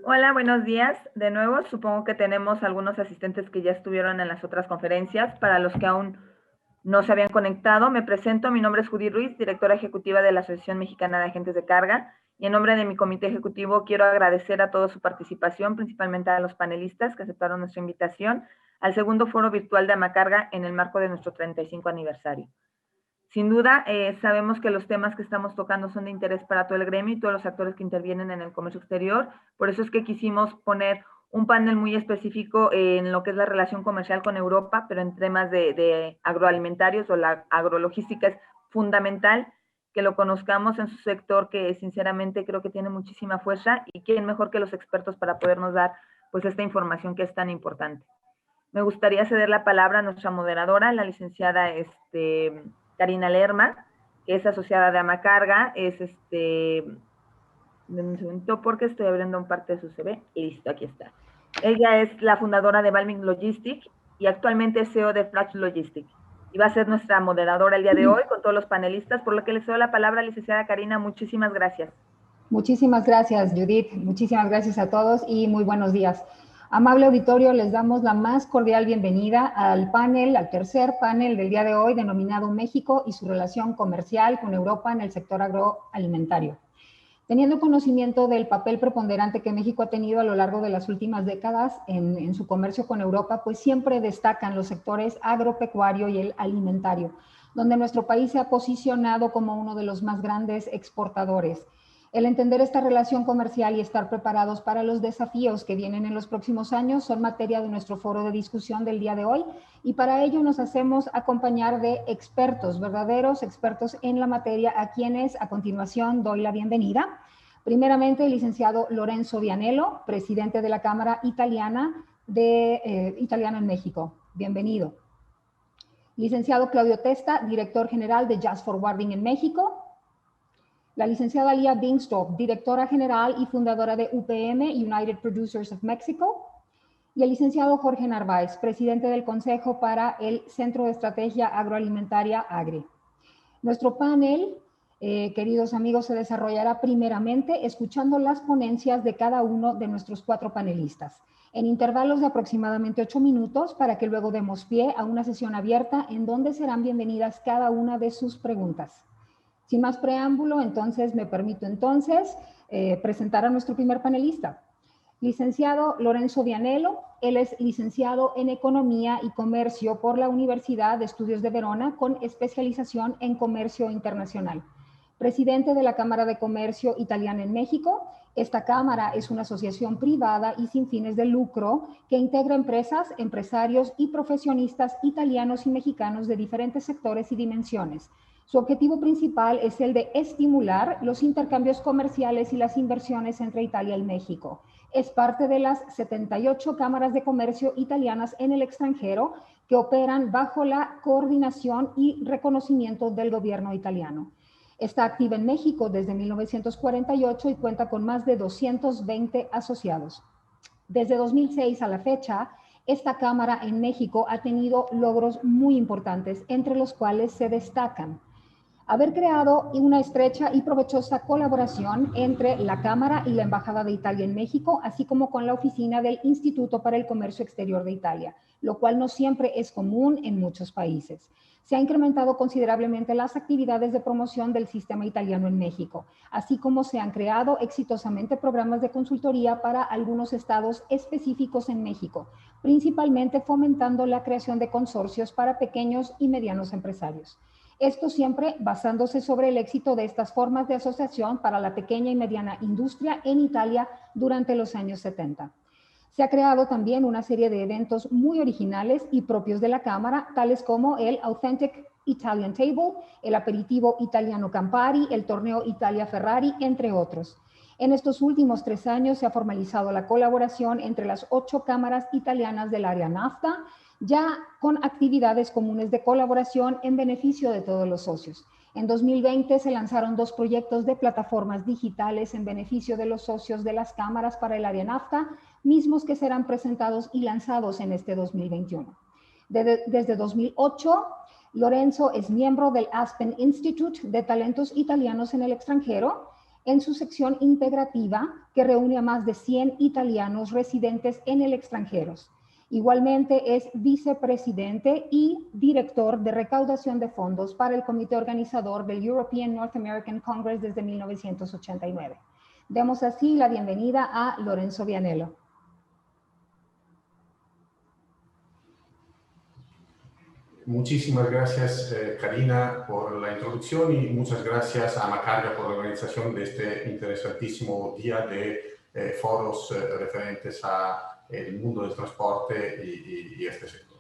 Hola, buenos días. De nuevo, supongo que tenemos algunos asistentes que ya estuvieron en las otras conferencias. Para los que aún no se habían conectado, me presento. Mi nombre es Judy Ruiz, directora ejecutiva de la Asociación Mexicana de Agentes de Carga. Y en nombre de mi comité ejecutivo, quiero agradecer a toda su participación, principalmente a los panelistas que aceptaron nuestra invitación al segundo foro virtual de Amacarga en el marco de nuestro 35 aniversario. Sin duda, sabemos que los temas que estamos tocando son de interés para todo el gremio y todos los actores que intervienen en el comercio exterior. Por eso es que quisimos poner un panel muy específico en lo que es la relación comercial con Europa, pero en temas de agroalimentarios o la agrologística es fundamental que lo conozcamos en su sector, que sinceramente creo que tiene muchísima fuerza, y quién mejor que los expertos para podernos dar pues esta información que es tan importante. Me gustaría ceder la palabra a nuestra moderadora, la licenciada Karina Lerma, que es asociada de Amacarga, un segundo porque estoy abriendo un parte de su CV y listo, aquí está. Ella es la fundadora de Balming Logistic y actualmente es CEO de Flash Logistic. Y va a ser nuestra moderadora el día de hoy con todos los panelistas, por lo que le cedo la palabra a la licenciada Karina. Muchísimas gracias. Muchísimas gracias, Judith. Muchísimas gracias a todos y muy buenos días. Amable auditorio, les damos la más cordial bienvenida al panel, al tercer panel del día de hoy, denominado México y su relación comercial con Europa en el sector agroalimentario. Teniendo conocimiento del papel preponderante que México ha tenido a lo largo de las últimas décadas en su comercio con Europa, pues siempre destacan los sectores agropecuario y el alimentario, donde nuestro país se ha posicionado como uno de los más grandes exportadores. El entender esta relación comercial y estar preparados para los desafíos que vienen en los próximos años son materia de nuestro foro de discusión del día de hoy, y para ello nos hacemos acompañar de expertos, verdaderos expertos en la materia, a quienes a continuación doy la bienvenida. Primeramente, el licenciado Lorenzo Vianello, presidente de la Cámara Italiana en México. Bienvenido. Licenciado Claudio Testa, director general de Just Forwarding en México. La licenciada Lia Bingstorff, directora general y fundadora de UPM, United Producers of Mexico. Y el licenciado Jorge Narváez, presidente del Consejo para el Centro de Estrategia Agroalimentaria AGRE. Nuestro panel, queridos amigos, se desarrollará primeramente escuchando las ponencias de cada uno de nuestros 4 panelistas, en intervalos de aproximadamente 8 minutos, para que luego demos pie a una sesión abierta en donde serán bienvenidas cada una de sus preguntas. Sin más preámbulo, entonces me permito presentar a nuestro primer panelista. Licenciado Lorenzo Vianello, él es licenciado en Economía y Comercio por la Universidad de Estudios de Verona, con especialización en Comercio Internacional. Presidente de la Cámara de Comercio Italiana en México. Esta cámara es una asociación privada y sin fines de lucro que integra empresas, empresarios y profesionistas italianos y mexicanos de diferentes sectores y dimensiones. Su objetivo principal es el de estimular los intercambios comerciales y las inversiones entre Italia y México. Es parte de las 78 cámaras de comercio italianas en el extranjero que operan bajo la coordinación y reconocimiento del gobierno italiano. Está activa en México desde 1948 y cuenta con más de 220 asociados. Desde 2006 a la fecha, esta cámara en México ha tenido logros muy importantes, entre los cuales se destacan haber creado una estrecha y provechosa colaboración entre la Cámara y la Embajada de Italia en México, así como con la oficina del Instituto para el Comercio Exterior de Italia, lo cual no siempre es común en muchos países. Se han incrementado considerablemente las actividades de promoción del sistema italiano en México, así como se han creado exitosamente programas de consultoría para algunos estados específicos en México, principalmente fomentando la creación de consorcios para pequeños y medianos empresarios. Esto siempre basándose sobre el éxito de estas formas de asociación para la pequeña y mediana industria en Italia durante los años 70. Se ha creado también una serie de eventos muy originales y propios de la Cámara, tales como el Authentic Italian Table, el aperitivo italiano Campari, el torneo Italia Ferrari, entre otros. En estos últimos 3 años se ha formalizado la colaboración entre las 8 cámaras italianas del área NAFTA, ya con actividades comunes de colaboración en beneficio de todos los socios. En 2020 se lanzaron 2 proyectos de plataformas digitales en beneficio de los socios de las cámaras para el área NAFTA, mismos que serán presentados y lanzados en este 2021. Desde 2008, Lorenzo es miembro del Aspen Institute de Talentos Italianos en el extranjero. en su sección integrativa que reúne a más de 100 italianos residentes en el extranjero. Igualmente es vicepresidente y director de recaudación de fondos para el comité organizador del European North American Congress desde 1989. Demos así la bienvenida a Lorenzo Vianello. Muchísimas gracias, Karina, por la introducción y muchas gracias a Macarga por la organización de este interesantísimo día de foros referentes al mundo del transporte y este sector.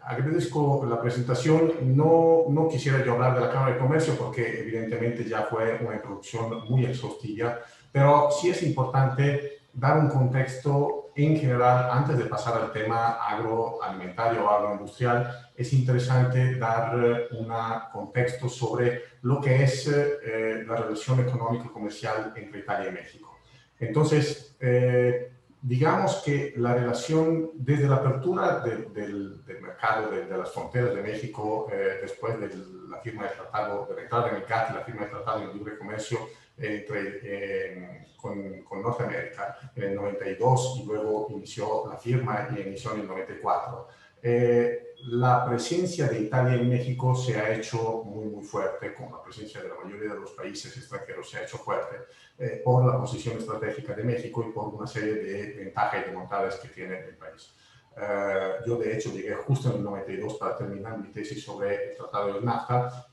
Agradezco la presentación. No quisiera yo hablar de la Cámara de Comercio porque evidentemente ya fue una introducción muy exhaustiva, pero sí es importante dar un contexto en general, antes de pasar al tema agroalimentario o agroindustrial. Es interesante dar un contexto sobre lo que es la relación económico-comercial entre Italia y México. Entonces, digamos que la relación desde la apertura del mercado de las fronteras de México, después de la firma del tratado, de la entrada en el GATT y la firma del tratado de libre comercio con Norteamérica en el 92 y luego inició la firma y inició en el 94. La presencia de Italia en México se ha hecho muy fuerte, como la presencia de la mayoría de los países extranjeros se ha hecho fuerte por la posición estratégica de México y por una serie de ventajas y de bondades que tiene el país. Yo de hecho llegué justo en el 92 para terminar mi tesis sobre el Tratado de NAFTA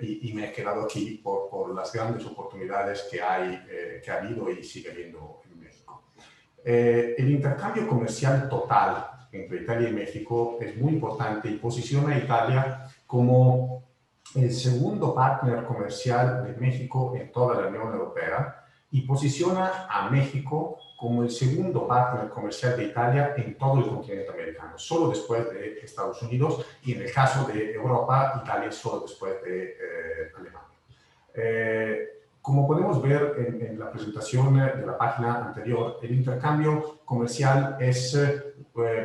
y me he quedado aquí por las grandes oportunidades que ha habido y sigue habiendo en México. El intercambio comercial total entre Italia y México es muy importante y posiciona a Italia como el segundo partner comercial de México en toda la Unión Europea y posiciona a México como el segundo partner comercial de Italia en todo el continente americano, solo después de Estados Unidos, y en el caso de Europa, Italia solo después de Alemania. Como podemos ver en la presentación de la página anterior, el intercambio comercial es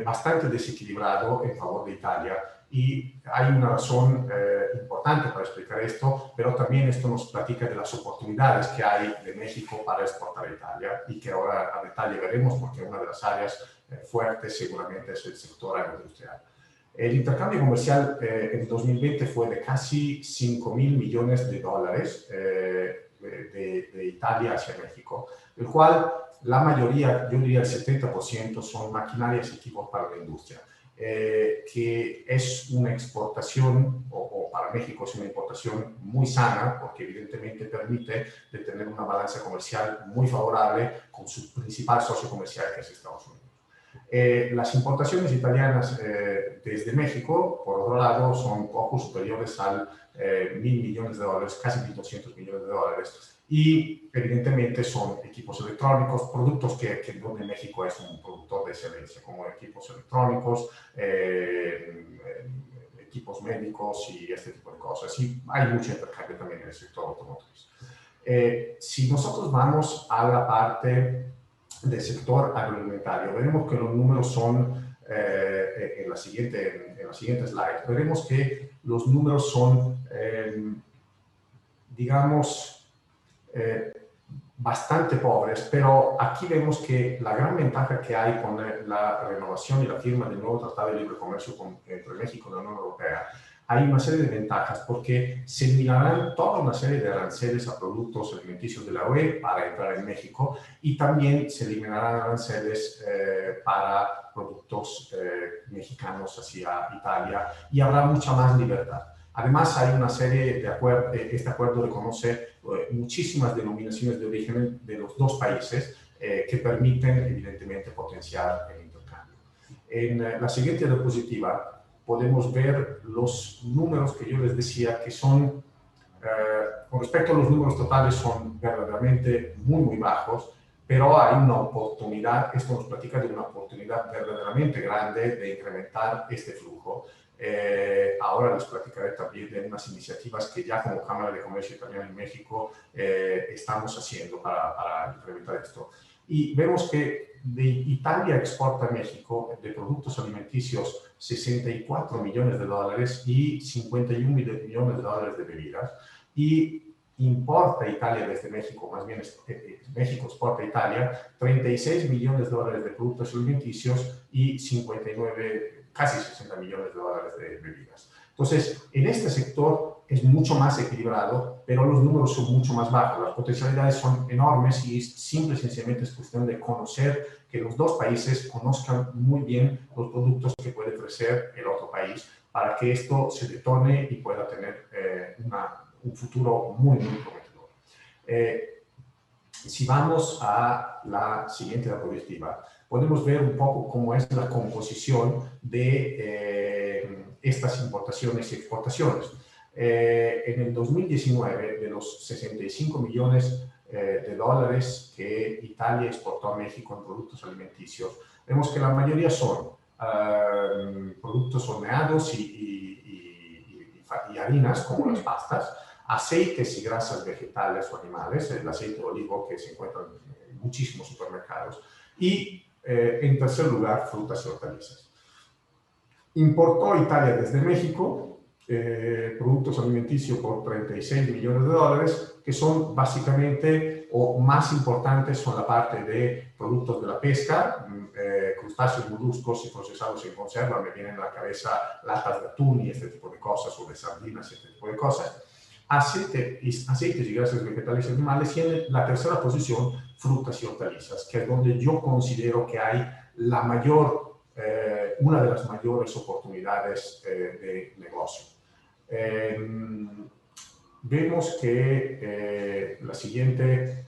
bastante desequilibrado en favor de Italia y hay una razón importante para explicar esto, pero también esto nos platica de las oportunidades que hay de México para exportar a Italia y que ahora a detalle veremos porque una de las áreas fuertes seguramente es el sector agroindustrial. El intercambio comercial en 2020 fue de casi $5.000 millones de Italia hacia México, del cual la mayoría, yo diría el 70%, son maquinarias y equipos para la industria, que es una exportación, o para México es una importación muy sana, porque evidentemente permite de tener una balanza comercial muy favorable con su principal socio comercial, que es Estados Unidos. Las importaciones italianas desde México, por otro lado, son poco superiores al $1.000 millones, casi $1.200 millones, y evidentemente son equipos electrónicos, productos que donde México es un productor de excelencia, como equipos electrónicos, equipos médicos y este tipo de cosas. Y hay mucho intercambio también en el sector automotriz. Si nosotros vamos a la parte del sector agroalimentario, veremos que los números son, en la siguiente slide, veremos que los números son, digamos, bastante pobres, pero aquí vemos que la gran ventaja que hay con la renovación y la firma del nuevo Tratado de Libre Comercio entre México y la Unión Europea, hay una serie de ventajas porque se eliminarán toda una serie de aranceles a productos alimenticios de la UE para entrar en México y también se eliminarán aranceles para productos mexicanos hacia Italia y habrá mucha más libertad. Además, hay una serie de acuerdos, este acuerdo reconoce muchísimas denominaciones de origen de los dos países que permiten, evidentemente, potenciar el intercambio. En la siguiente diapositiva podemos ver los números que yo les decía que son, con respecto a los números totales, son verdaderamente muy bajos, pero hay una oportunidad, esto nos platica de una oportunidad verdaderamente grande de incrementar este flujo. Ahora les platicaré también de unas iniciativas que ya como Cámara de Comercio Italiana en México estamos haciendo para incrementar esto. Y vemos que de Italia exporta a México de productos alimenticios $64 millones y $51 millones de bebidas. Y importa a Italia desde México, más bien México exporta a Italia 36 millones de dólares de productos alimenticios y 59, casi 60 millones de dólares de bebidas. Entonces, en este sector es mucho más equilibrado, pero los números son mucho más bajos. Las potencialidades son enormes y simple y sencillamente es cuestión de conocer, que los dos países conozcan muy bien los productos que puede ofrecer el otro país para que esto se detone y pueda tener un futuro muy, muy prometedor. Si vamos a la siguiente diapositiva, podemos ver un poco cómo es la composición de estas importaciones y exportaciones. En el 2019, de los 65 millones de dólares que Italia exportó a México en productos alimenticios, vemos que la mayoría son productos horneados y harinas, como las pastas, aceites y grasas vegetales o animales, el aceite de olivo que se encuentra en muchísimos supermercados, y en tercer lugar, frutas y hortalizas. Importó Italia desde México productos alimenticios por 36 millones de dólares, que son básicamente, o más importantes, son la parte de productos de la pesca, crustáceos, moluscos y procesados en conserva. Me vienen a la cabeza latas de atún y este tipo de cosas, o de sardinas y este tipo de cosas. Aceites y grasas vegetales y animales, y en la tercera posición, frutas y hortalizas, que es donde yo considero que hay la mayor, una de las mayores oportunidades de negocio. Vemos que la siguiente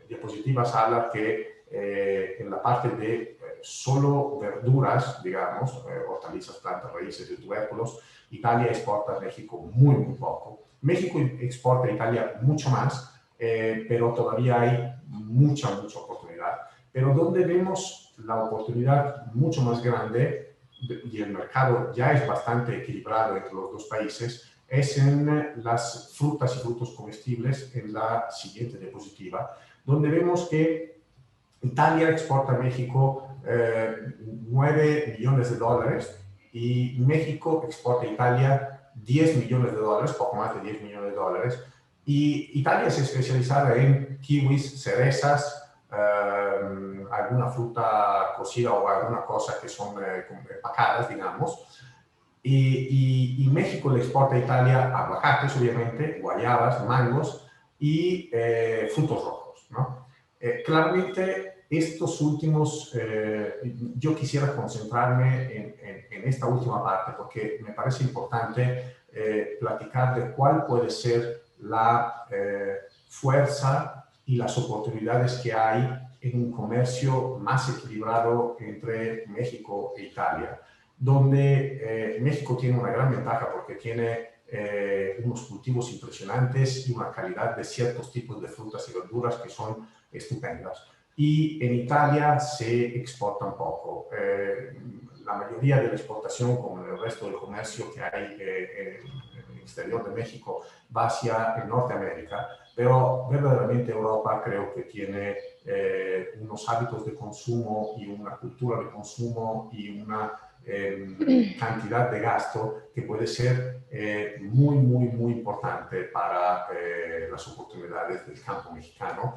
diapositiva habla que en la parte de solo verduras, digamos, hortalizas, plantas, raíces y tubérculos, Italia exporta a México muy, muy poco. México exporta a Italia mucho más, pero todavía hay mucha oportunidad. Pero donde vemos la oportunidad mucho más grande, y el mercado ya es bastante equilibrado entre los dos países, es en las frutas y frutos comestibles, en la siguiente diapositiva, donde vemos que Italia exporta a México 9 millones de dólares y México exporta a Italia 10 millones de dólares, poco más de 10 millones de dólares, y Italia es especializada en kiwis, cerezas, alguna fruta cocida o alguna cosa que son empacadas, digamos. Y México le exporta a Italia aguacates, obviamente, guayabas, mangos y frutos rojos, ¿no? Claramente, estos últimos, yo quisiera concentrarme en esta última parte porque me parece importante platicar de cuál puede ser la fuerza y las oportunidades que hay en un comercio más equilibrado entre México e Italia, donde México tiene una gran ventaja porque tiene unos cultivos impresionantes y una calidad de ciertos tipos de frutas y verduras que son estupendas. Y en Italia se exporta un poco. La mayoría de la exportación, como en el resto del comercio que hay en el exterior de México, va hacia Norteamérica, pero verdaderamente Europa creo que tiene unos hábitos de consumo y una cultura de consumo y una cantidad de gasto que puede ser muy importante para las oportunidades del campo mexicano.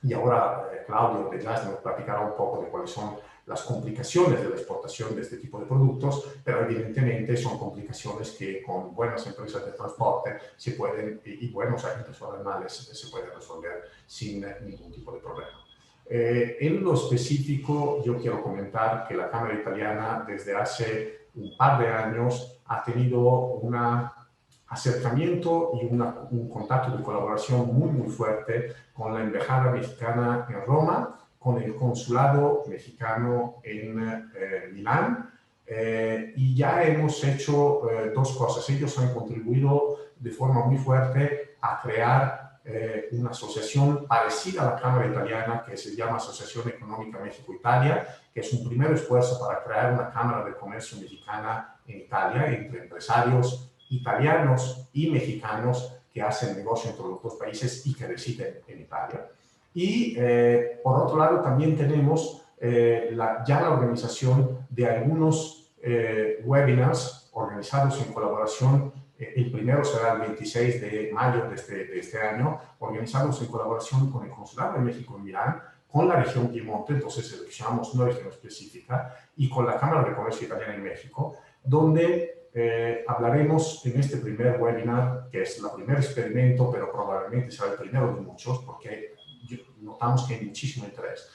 Y ahora Claudio de Jazz nos platicará un poco de cuáles son las complicaciones de la exportación de este tipo de productos, pero evidentemente son complicaciones que con buenas empresas de transporte se pueden, y buenos agentes formales se pueden resolver sin ningún tipo de problema. En lo específico, yo quiero comentar que la Cámara Italiana desde hace un par de años ha tenido un acercamiento y un contacto de colaboración muy fuerte con la Embajada Mexicana en Roma, con el Consulado Mexicano en Milán, y ya hemos hecho dos cosas. Ellos han contribuido de forma muy fuerte a crear una asociación parecida a la Cámara Italiana que se llama Asociación Económica México-Italia, que es un primer esfuerzo para crear una Cámara de Comercio mexicana en Italia entre empresarios italianos y mexicanos que hacen negocio entre los dos países y que residen en Italia. Y por otro lado también tenemos ya la organización de algunos webinars organizados en colaboración, el primero será el 26 de mayo de este año, organizados en colaboración con el Consulado de México en Milán, con la región Piemonte, entonces seleccionamos una región específica, y con la Cámara de Comercio Italiana en México, donde hablaremos en este primer webinar, que es el primer experimento, pero probablemente será el primero de muchos, porque notamos que hay muchísimo interés.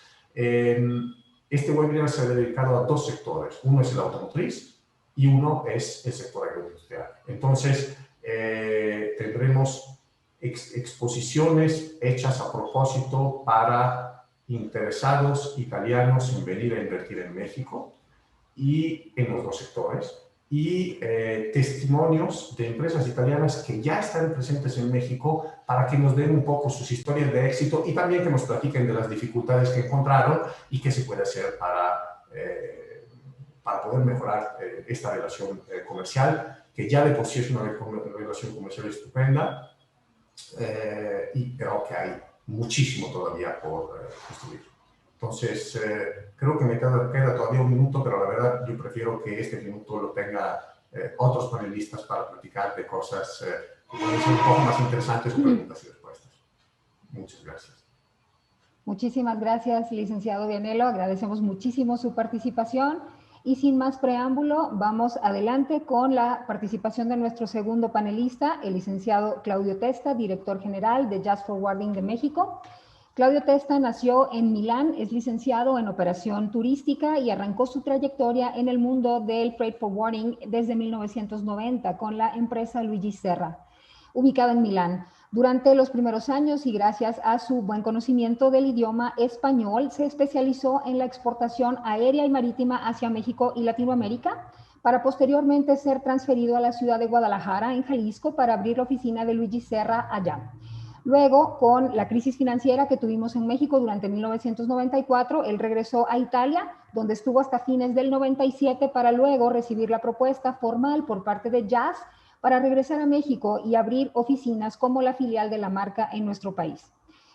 Este webinar será dedicado a dos sectores. Uno es el automotriz y uno es el sector agroindustrial. Entonces, tendremos exposiciones hechas a propósito para interesados italianos en venir a invertir en México y en los dos sectores, y testimonios de empresas italianas que ya están presentes en México para que nos den un poco sus historias de éxito y también que nos platiquen de las dificultades que encontraron y qué se puede hacer para poder mejorar esta relación comercial, que ya de por sí es una relación comercial estupenda, y creo que hay muchísimo todavía por construir. Entonces, creo que me queda todavía un minuto, pero la verdad yo prefiero que este minuto lo tenga otros panelistas para platicar de cosas que pueden ser un poco más interesantes, preguntas y respuestas. Muchas gracias. Muchísimas gracias, licenciado Vianello. Agradecemos muchísimo su participación. Y sin más preámbulo, vamos adelante con la participación de nuestro segundo panelista, el licenciado Claudio Testa, director general de Just Forwarding de México. Claudio Testa nació en Milán, es licenciado en operación turística y arrancó su trayectoria en el mundo del freight forwarding desde 1990 con la empresa Luigi Serra, ubicada en Milán. Durante los primeros años y gracias a su buen conocimiento del idioma español, se especializó en la exportación aérea y marítima hacia México y Latinoamérica, para posteriormente ser transferido a la ciudad de Guadalajara, en Jalisco, para abrir la oficina de Luigi Serra allá. Luego, con la crisis financiera que tuvimos en México durante 1994, él regresó a Italia, donde estuvo hasta fines del 97, para luego recibir la propuesta formal por parte de Jazz para regresar a México y abrir oficinas como la filial de la marca en nuestro país.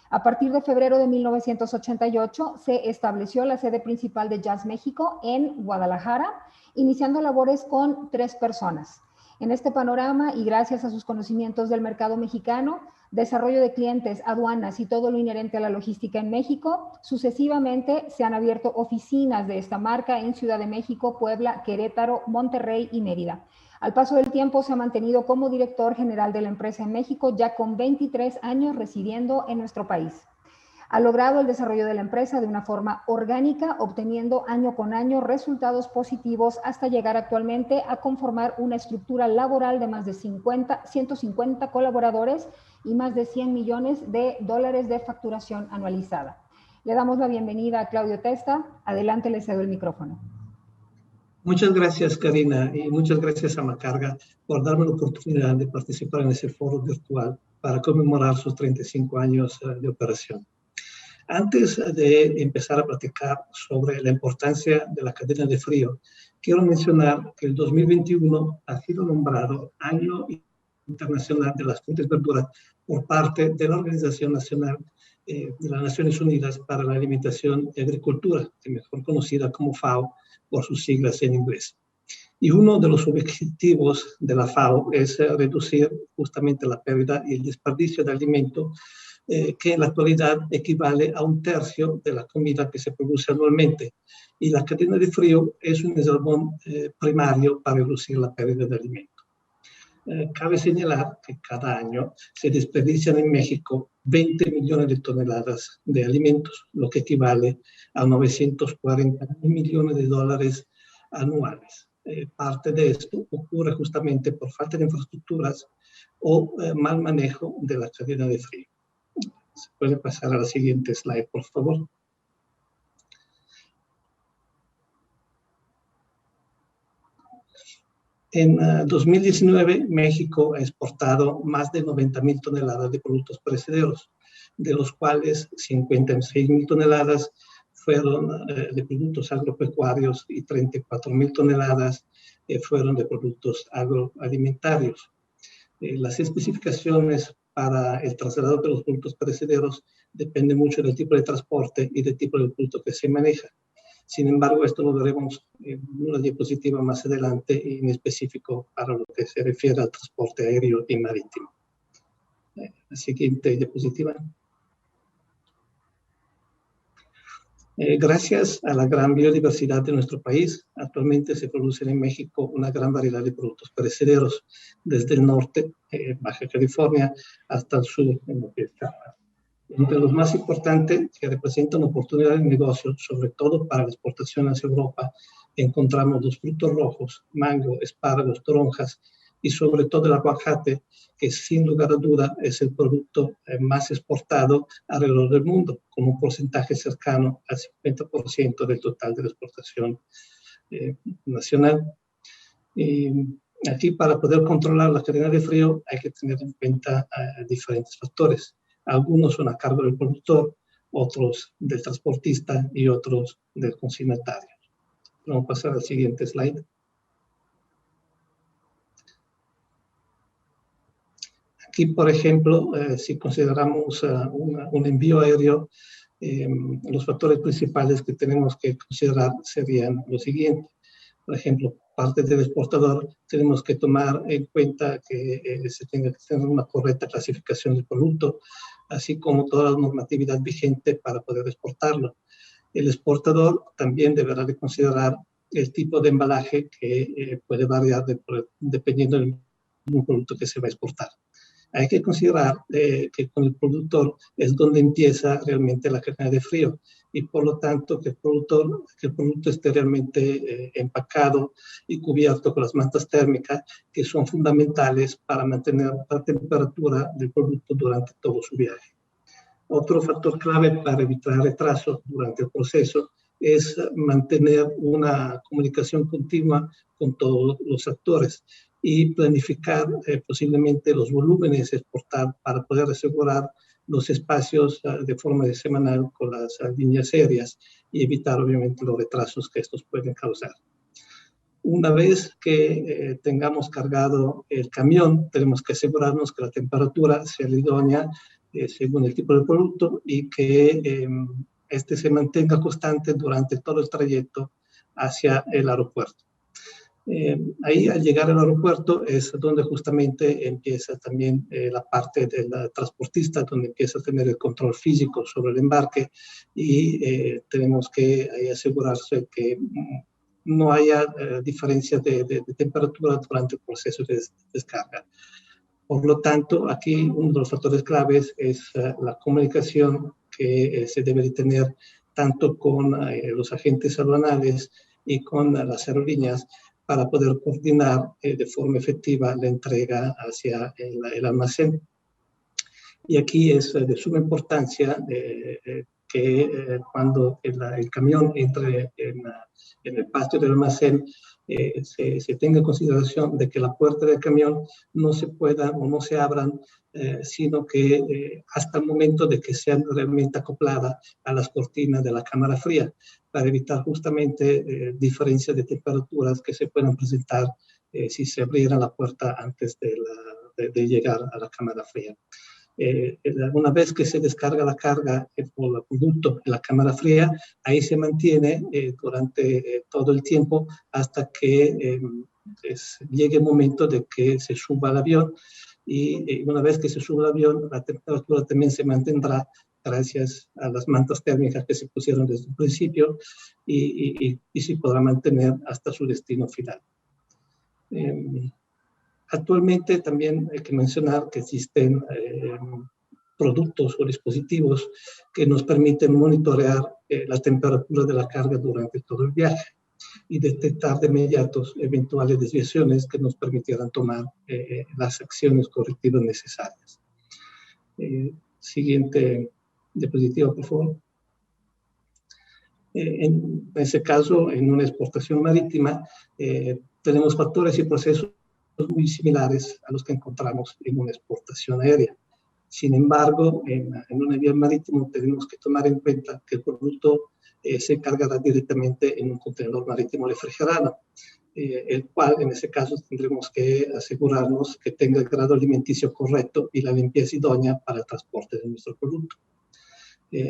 A partir de febrero de 1988 se estableció la sede principal de Jazz México en Guadalajara, iniciando labores con 3 personas. En este panorama y gracias a sus conocimientos del mercado mexicano, desarrollo de clientes, aduanas y todo lo inherente a la logística en México, sucesivamente se han abierto oficinas de esta marca en Ciudad de México, Puebla, Querétaro, Monterrey y Mérida. Al paso del tiempo se ha mantenido como director general de la empresa en México, ya con 23 años residiendo en nuestro país. Ha logrado el desarrollo de la empresa de una forma orgánica, obteniendo año con año resultados positivos hasta llegar actualmente a conformar una estructura laboral de más de 150 colaboradores y más de $100 millones de facturación anualizada. Le damos la bienvenida a Claudio Testa. Adelante, le cedo el micrófono. Muchas gracias, Karina, y muchas gracias a Macarga por darme la oportunidad de participar en ese foro virtual para conmemorar sus 35 años de operación. Antes de empezar a platicar sobre la importancia de la cadena de frío, quiero mencionar que el 2021 ha sido nombrado Año Internacional de las Frutas y Verduras por parte de la Organización Nacional de las Naciones Unidas para la Alimentación y Agricultura, mejor conocida como FAO, por sus siglas en inglés. Y uno de los objetivos de la FAO es reducir justamente la pérdida y el desperdicio de alimento, que en la actualidad equivale a 1/3 de la comida que se produce anualmente. Y la cadena de frío es un eslabón primario para reducir la pérdida de alimento. Cabe señalar que cada año se desperdician en México 20 millones de toneladas de alimentos, lo que equivale a 940 millones de dólares anuales. Parte de esto ocurre justamente por falta de infraestructuras o mal manejo de la cadena de frío. Se puede pasar a la siguiente slide, por favor. En 2019, México ha exportado más de 90,000 toneladas de productos perecederos, de los cuales 56,000 toneladas fueron de productos agropecuarios y 34,000 toneladas fueron de productos agroalimentarios. Las especificaciones para el traslado de los productos perecederos dependen mucho del tipo de transporte y del tipo de producto que se maneja. Sin embargo, esto lo veremos en una diapositiva más adelante, en específico para lo que se refiere al transporte aéreo y marítimo. La siguiente diapositiva. Gracias a la gran biodiversidad de nuestro país, actualmente se producen en México una gran variedad de productos perecederos, desde el norte, Baja California, hasta el sur, en lo que es Chiapas. Entre los más importantes, que representan oportunidades de negocio, sobre todo para la exportación hacia Europa, encontramos los frutos rojos, mango, espárragos, toronjas y sobre todo el aguacate, que sin lugar a duda es el producto más exportado alrededor del mundo, con un porcentaje cercano al 50% del total de la exportación nacional. Aquí, para poder controlar la cadena de frío, hay que tener en cuenta diferentes factores. Algunos son a cargo del productor, otros del transportista y otros del consignatario. Vamos a pasar al siguiente slide. Aquí, por ejemplo, si consideramos un envío aéreo, los factores principales que tenemos que considerar serían los siguientes. Por ejemplo, parte del exportador, tenemos que tomar en cuenta que se tenga que tener una correcta clasificación del producto, así como toda la normatividad vigente para poder exportarlo. El exportador también deberá de considerar el tipo de embalaje que puede variar dependiendo del producto que se va a exportar. Hay que considerar que con el productor es donde empieza realmente la cadena de frío, y por lo tanto que el producto esté realmente empacado y cubierto con las mantas térmicas, que son fundamentales para mantener la temperatura del producto durante todo su viaje. Otro factor clave para evitar retrasos durante el proceso es mantener una comunicación continua con todos los actores y planificar posiblemente los volúmenes a exportar para poder asegurar los espacios de forma semanal con las líneas aéreas y evitar obviamente los retrasos que estos pueden causar. Una vez que tengamos cargado el camión, tenemos que asegurarnos que la temperatura sea la idónea según el tipo de producto y que este se mantenga constante durante todo el trayecto hacia el aeropuerto. Ahí, al llegar al aeropuerto, es donde justamente empieza también la parte del transportista, donde empieza a tener el control físico sobre el embarque, y tenemos que ahí asegurarse que no haya diferencias de temperatura durante el proceso de descarga. Por lo tanto, aquí uno de los factores claves es la comunicación que se debe de tener tanto con los agentes aduanales y con las aerolíneas, para poder coordinar de forma efectiva la entrega hacia el almacén. Y aquí es de suma importancia que cuando el camión entre en el patio del almacén, se tenga en consideración de que la puerta del camión no se pueda o no se abran, sino que hasta el momento de que sean realmente acopladas a las cortinas de la cámara fría, para evitar justamente diferencias de temperaturas que se puedan presentar si se abriera la puerta antes de llegar a la cámara fría. Una vez que se descarga la carga por el producto en la cámara fría, ahí se mantiene durante todo el tiempo hasta que llegue el momento de que se suba al avión, y una vez que se sube al avión, la temperatura también se mantendrá gracias a las mantas térmicas que se pusieron desde el principio, y se podrá mantener hasta su destino final. Actualmente también hay que mencionar que existen productos o dispositivos que nos permiten monitorear la temperatura de la carga durante todo el viaje y detectar de inmediato eventuales desviaciones que nos permitieran tomar las acciones correctivas necesarias. Siguiente diapositiva, por favor. En ese caso, en una exportación marítima, tenemos factores y procesos muy similares a los que encontramos en una exportación aérea. Sin embargo, en un envío marítimo tenemos que tomar en cuenta que el producto se cargará directamente en un contenedor marítimo refrigerado, el cual en ese caso tendremos que asegurarnos que tenga el grado alimenticio correcto y la limpieza idónea para el transporte de nuestro producto.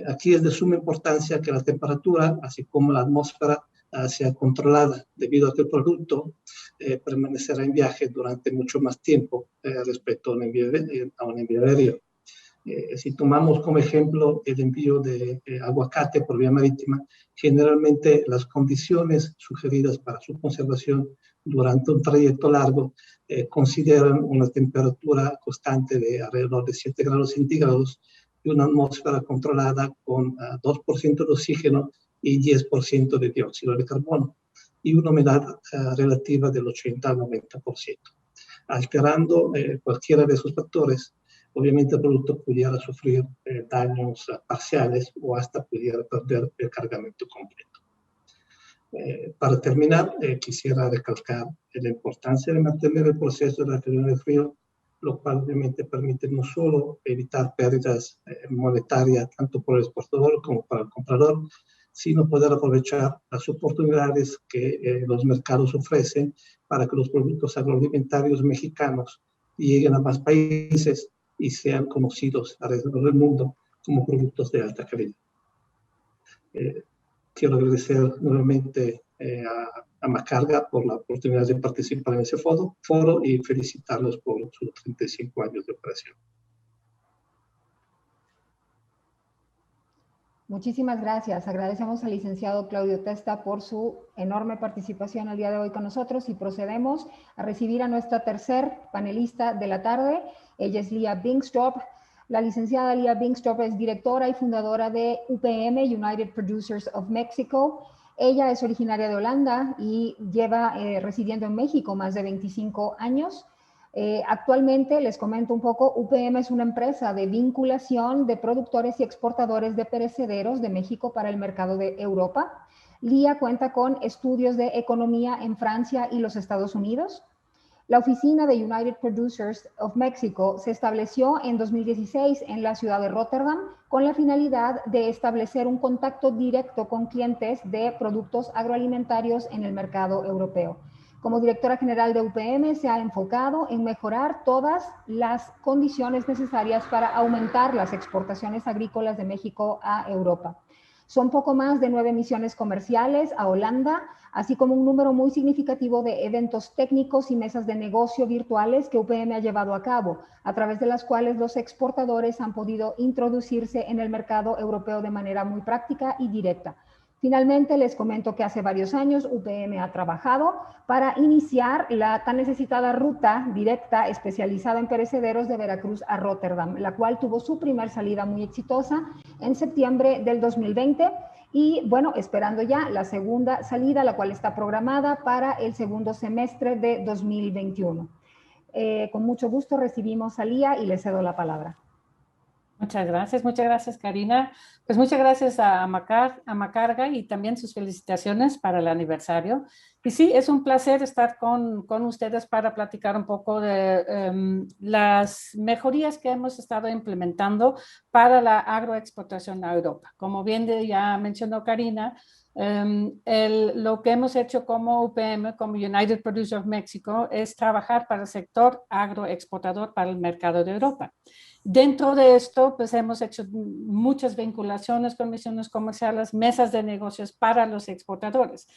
Aquí es de suma importancia que la temperatura, así como la atmósfera, sea controlada, debido a que el producto permanecerá en viaje durante mucho más tiempo respecto a un envío aéreo. Si tomamos como ejemplo el envío de aguacate por vía marítima, generalmente las condiciones sugeridas para su conservación durante un trayecto largo consideran una temperatura constante de alrededor de 7 grados centígrados y una atmósfera controlada con 2% de oxígeno y 10% de dióxido de carbono y una humedad relativa del 80 al 90%. Alterando cualquiera de esos factores, obviamente el producto pudiera sufrir daños parciales o hasta pudiera perder el cargamento completo. Para terminar, quisiera recalcar la importancia de mantener el proceso de refrigeración de frío, lo cual obviamente permite no solo evitar pérdidas monetarias tanto por el exportador como para el comprador, sino poder aprovechar las oportunidades que los mercados ofrecen para que los productos agroalimentarios mexicanos lleguen a más países y sean conocidos alrededor del mundo como productos de alta calidad. Quiero agradecer nuevamente a Macarga por la oportunidad de participar en ese foro y felicitarlos por sus 35 años de operación. Muchísimas gracias. Agradecemos al licenciado Claudio Testa por su enorme participación el día de hoy con nosotros y procedemos a recibir a nuestra tercer panelista de la tarde. Ella es Lia Bingstrup. La licenciada Lia Bingstrup es directora y fundadora de UPM, United Producers of Mexico. Ella es originaria de Holanda y lleva residiendo en México más de 25 años. Actualmente, les comento un poco, UPM es una empresa de vinculación de productores y exportadores de perecederos de México para el mercado de Europa. Lia cuenta con estudios de economía en Francia y los Estados Unidos. La oficina de United Producers of Mexico se estableció en 2016 en la ciudad de Rotterdam con la finalidad de establecer un contacto directo con clientes de productos agroalimentarios en el mercado europeo. Como directora general de UPM se ha enfocado en mejorar todas las condiciones necesarias para aumentar las exportaciones agrícolas de México a Europa. Son poco más de 9 misiones comerciales a Holanda, así como un número muy significativo de eventos técnicos y mesas de negocio virtuales que UPM ha llevado a cabo, a través de las cuales los exportadores han podido introducirse en el mercado europeo de manera muy práctica y directa. Finalmente, les comento que hace varios años UPM ha trabajado para iniciar la tan necesitada ruta directa especializada en perecederos de Veracruz a Rotterdam, la cual tuvo su primer salida muy exitosa en septiembre del 2020 y, bueno, esperando ya la segunda salida, la cual está programada para el segundo semestre de 2021. Con mucho gusto recibimos a Lia y le cedo la palabra. Muchas gracias, Karina. Pues muchas gracias a Macarga y también sus felicitaciones para el aniversario. Y sí, es un placer estar con ustedes para platicar un poco de las mejorías que hemos estado implementando para la agroexportación a Europa. Como bien ya mencionó Karina, lo que hemos hecho como UPM, como United Producers of Mexico, es trabajar para el sector agroexportador para el mercado de Europa. Dentro de esto, pues hemos hecho muchas vinculaciones con misiones comerciales, mesas de negocios para los exportadores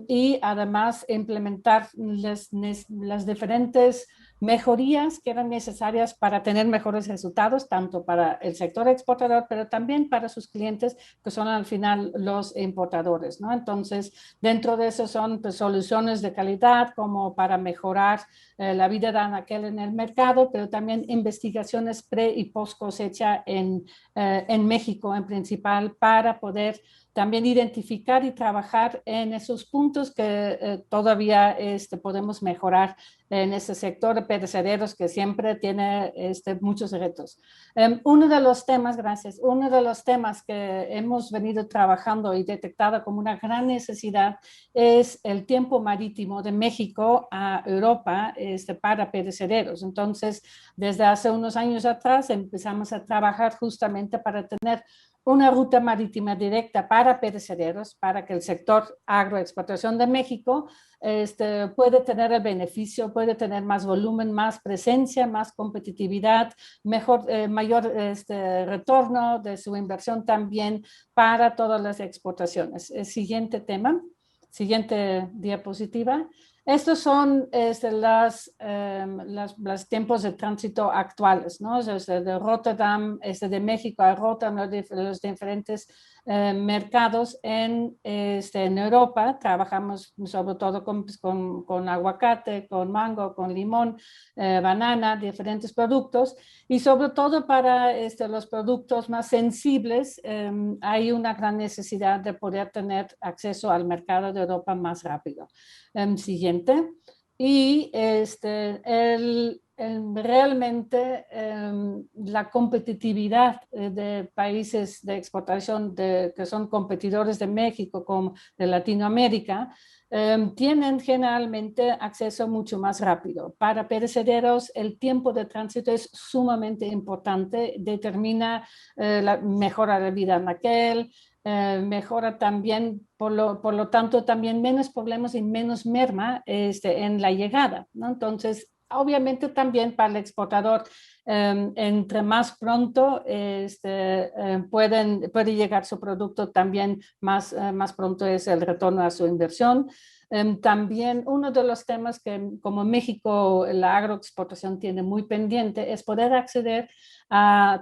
y además implementar las diferentes mejorías que eran necesarias para tener mejores resultados, tanto para el sector exportador, pero también para sus clientes, que son al final los importadores, ¿no? Entonces, dentro de eso son pues, soluciones de calidad como para mejorar la vida de anaquel en el mercado, pero también investigaciones pre y post cosecha en México en principal para poder también identificar y trabajar en esos puntos que todavía podemos mejorar en ese sector de perecederos que siempre tiene muchos retos. Uno de los temas que hemos venido trabajando y detectado como una gran necesidad es el tiempo marítimo de México a Europa para perecederos. Entonces, desde hace unos años atrás empezamos a trabajar justamente para tener una ruta marítima directa para perecederos, para que el sector agroexportación de México puede tener el beneficio, puede tener más volumen, más presencia, más competitividad, mayor retorno de su inversión también para todas las exportaciones. El siguiente tema, siguiente diapositiva. Estos son los tiempos de tránsito actuales, ¿no? Desde de Rotterdam, de México a Rotterdam, los diferentes mercados en Europa. Trabajamos sobre todo con aguacate, con mango, con limón, banana, diferentes productos. Y sobre todo para los productos más sensibles, hay una gran necesidad de poder tener acceso al mercado de Europa más rápido. Siguiente. Y realmente la competitividad de países de exportación que son competidores de México como de Latinoamérica tienen generalmente acceso mucho más rápido. Para perecederos el tiempo de tránsito es sumamente importante, determina mejora la vida anaquel, mejora también, por lo tanto, también menos problemas y menos merma en la llegada, ¿no? Entonces, obviamente también para el exportador, entre más pronto puede llegar su producto, también más pronto es el retorno a su inversión. También uno de los temas que como México la agroexportación tiene muy pendiente es poder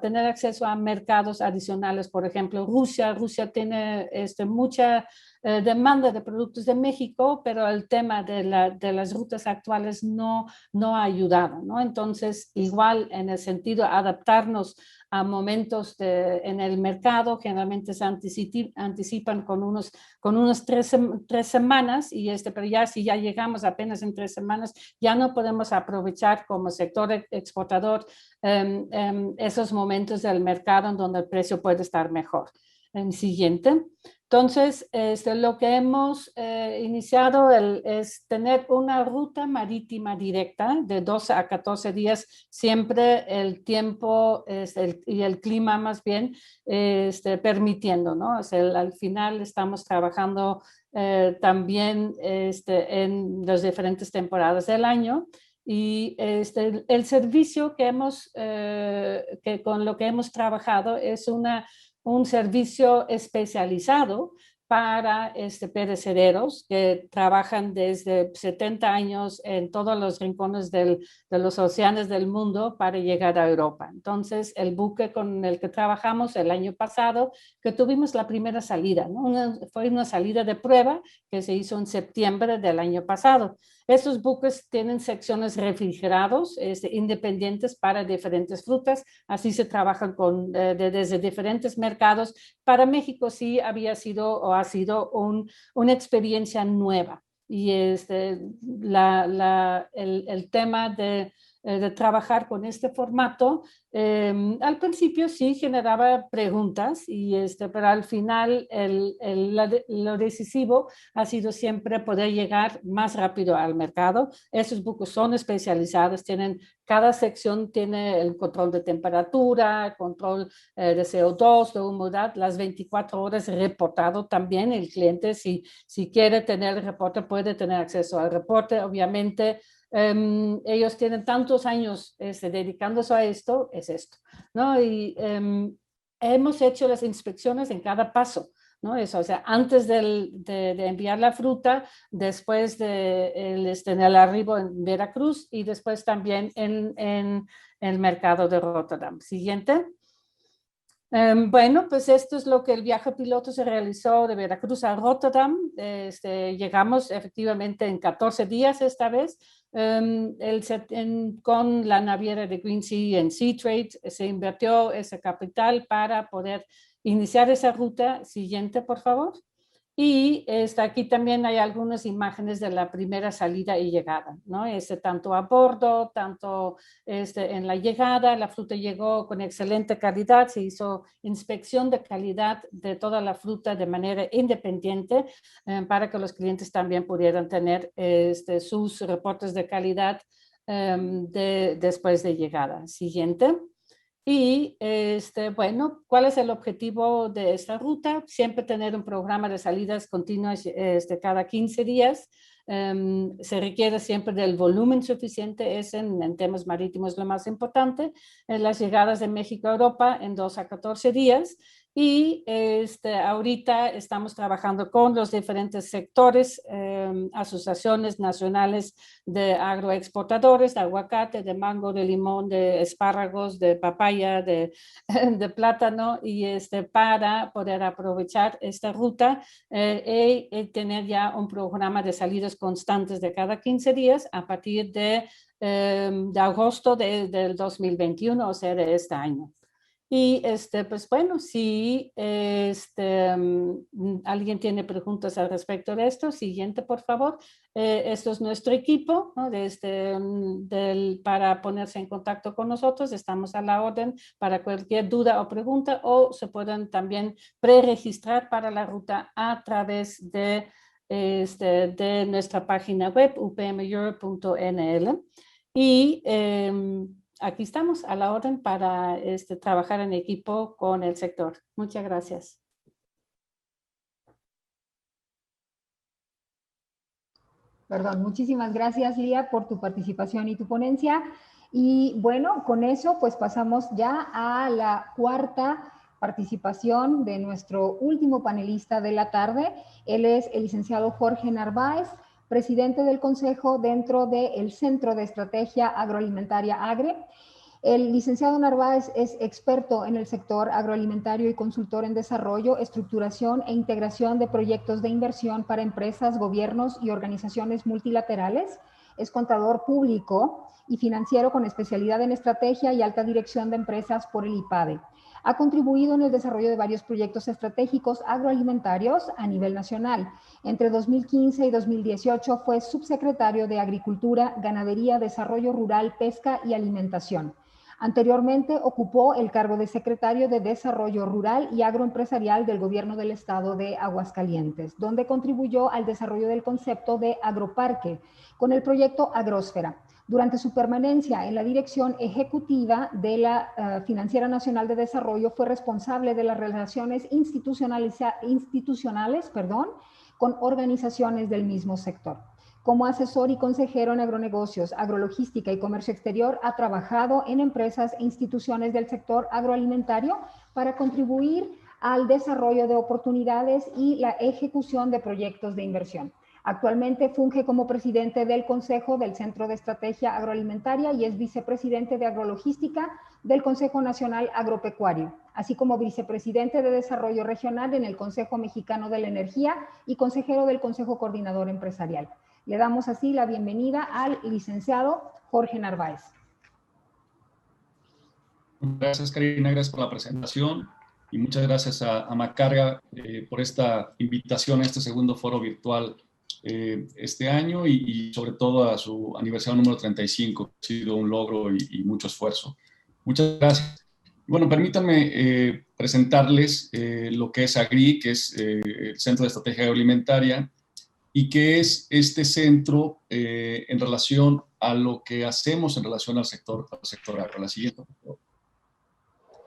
tener acceso a mercados adicionales. Por ejemplo, Rusia tiene mucha demanda de productos de México, pero el tema de las rutas actuales no ha ayudado, ¿no? Entonces, igual en el sentido de adaptarnos a momentos en el mercado, generalmente se anticipan con unos 3 semanas, pero ya si ya llegamos apenas en 3 semanas, ya no podemos aprovechar como sector exportador esos momentos del mercado en donde el precio puede estar mejor. Siguiente. Entonces, lo que hemos iniciado es tener una ruta marítima directa de 12 a 14 días, siempre el tiempo y el clima más bien permitiendo, ¿no? O sea, al final estamos trabajando también en las diferentes temporadas del año. Y el servicio con lo que hemos trabajado es un servicio especializado para perecederos que trabajan desde 70 años en todos los rincones de los océanos del mundo para llegar a Europa. Entonces, el buque con el que trabajamos el año pasado, que tuvimos la primera salida, ¿no? Fue una salida de prueba que se hizo en septiembre del año pasado. Estos buques tienen secciones refrigerados independientes para diferentes frutas, así se trabajan desde diferentes mercados. Para México sí ha sido una experiencia nueva y el tema de trabajar con este formato, al principio sí generaba preguntas, pero al final lo decisivo ha sido siempre poder llegar más rápido al mercado. Esos buques son especializados, cada sección tiene el control de temperatura, control de CO2, de humedad, las 24 horas reportado también. El cliente, si quiere tener el reporte, puede tener acceso al reporte. Obviamente, ellos tienen tantos años dedicándose a esto, es esto, ¿no? Y hemos hecho las inspecciones en cada paso, ¿no? Eso, o sea, antes de enviar la fruta, después en el arribo en Veracruz y después también en el mercado de Rotterdam. Siguiente. Bueno, pues esto es lo que el viaje piloto se realizó de Veracruz a Rotterdam. Llegamos efectivamente en 14 días esta vez. Con la naviera de Green Sea en Sea Trade se invirtió ese capital para poder iniciar esa ruta. Siguiente, por favor. Y aquí también hay algunas imágenes de la primera salida y llegada, ¿no? Tanto a bordo, tanto en la llegada, la fruta llegó con excelente calidad, se hizo inspección de calidad de toda la fruta de manera independiente para que los clientes también pudieran tener sus reportes de calidad después de llegada. Siguiente. Y bueno, ¿cuál es el objetivo de esta ruta? Siempre tener un programa de salidas continuas cada 15 días. Se requiere siempre del volumen suficiente, es en temas marítimos lo más importante, las llegadas de México a Europa en 2 a 14 días. Y ahorita estamos trabajando con los diferentes sectores, asociaciones nacionales de agroexportadores, de aguacate, de mango, de limón, de espárragos, de papaya, de plátano, y para poder aprovechar esta ruta y tener ya un programa de salidas constantes de cada 15 días a partir de agosto del 2021, o sea, de este año. Y pues bueno, si alguien tiene preguntas al respecto de esto, siguiente, por favor. Esto es nuestro equipo, ¿no? Para ponerse en contacto con nosotros. Estamos a la orden para cualquier duda o pregunta, o se pueden también preregistrar para la ruta a través de nuestra página web, upmeurope.nl. Y aquí estamos a la orden para trabajar en equipo con el sector. Muchas gracias. Perdón, muchísimas gracias, Lía, por tu participación y tu ponencia. Y bueno, con eso pues pasamos ya a la cuarta participación de nuestro último panelista de la tarde. Él es el licenciado Jorge Narváez, presidente del Consejo dentro del Centro de Estrategia Agroalimentaria AGRE. El licenciado Narváez es experto en el sector agroalimentario y consultor en desarrollo, estructuración e integración de proyectos de inversión para empresas, gobiernos y organizaciones multilaterales. Es contador público y financiero con especialidad en estrategia y alta dirección de empresas por el IPADE. Ha contribuido en el desarrollo de varios proyectos estratégicos agroalimentarios a nivel nacional. Entre 2015 y 2018 fue subsecretario de Agricultura, Ganadería, Desarrollo Rural, Pesca y Alimentación. Anteriormente ocupó el cargo de secretario de Desarrollo Rural y Agroempresarial del Gobierno del Estado de Aguascalientes, donde contribuyó al desarrollo del concepto de agroparque con el proyecto Agrósfera. Durante su permanencia en la dirección ejecutiva de la Financiera Nacional de Desarrollo, fue responsable de las relaciones institucionales con organizaciones del mismo sector. Como asesor y consejero en agronegocios, agrologística y comercio exterior, ha trabajado en empresas e instituciones del sector agroalimentario para contribuir al desarrollo de oportunidades y la ejecución de proyectos de inversión. Actualmente funge como presidente del Consejo del Centro de Estrategia Agroalimentaria y es vicepresidente de Agrologística del Consejo Nacional Agropecuario, así como vicepresidente de Desarrollo Regional en el Consejo Mexicano de la Energía y consejero del Consejo Coordinador Empresarial. Le damos así la bienvenida al licenciado Jorge Narváez. Gracias, Karina, gracias por la presentación y muchas gracias a Macarga por esta invitación a este segundo foro virtual este año y sobre todo a su aniversario número 35, que ha sido un logro y mucho esfuerzo. Muchas gracias. Bueno, permítanme presentarles lo que es AGRI, que es el Centro de Estrategia Agroalimentaria, y qué es este centro en relación a lo que hacemos en relación al sector agro. La siguiente, por favor.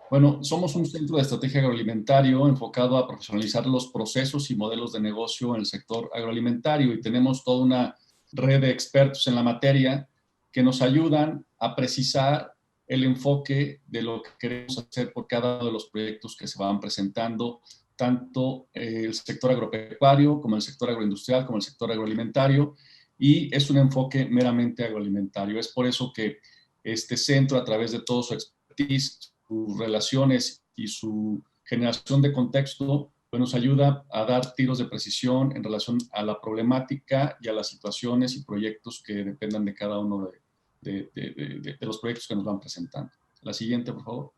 Bueno, somos un centro de estrategia agroalimentario enfocado a profesionalizar los procesos y modelos de negocio en el sector agroalimentario y tenemos toda una red de expertos en la materia que nos ayudan a precisar el enfoque de lo que queremos hacer por cada uno de los proyectos que se van presentando, tanto el sector agropecuario como el sector agroindustrial como el sector agroalimentario, y es un enfoque meramente agroalimentario. Es por eso que este centro, a través de todo su expertise, sus relaciones y su generación de contexto, pues nos ayuda a dar tiros de precisión en relación a la problemática y a las situaciones y proyectos que dependan de cada uno de los proyectos que nos van presentando. La siguiente, por favor.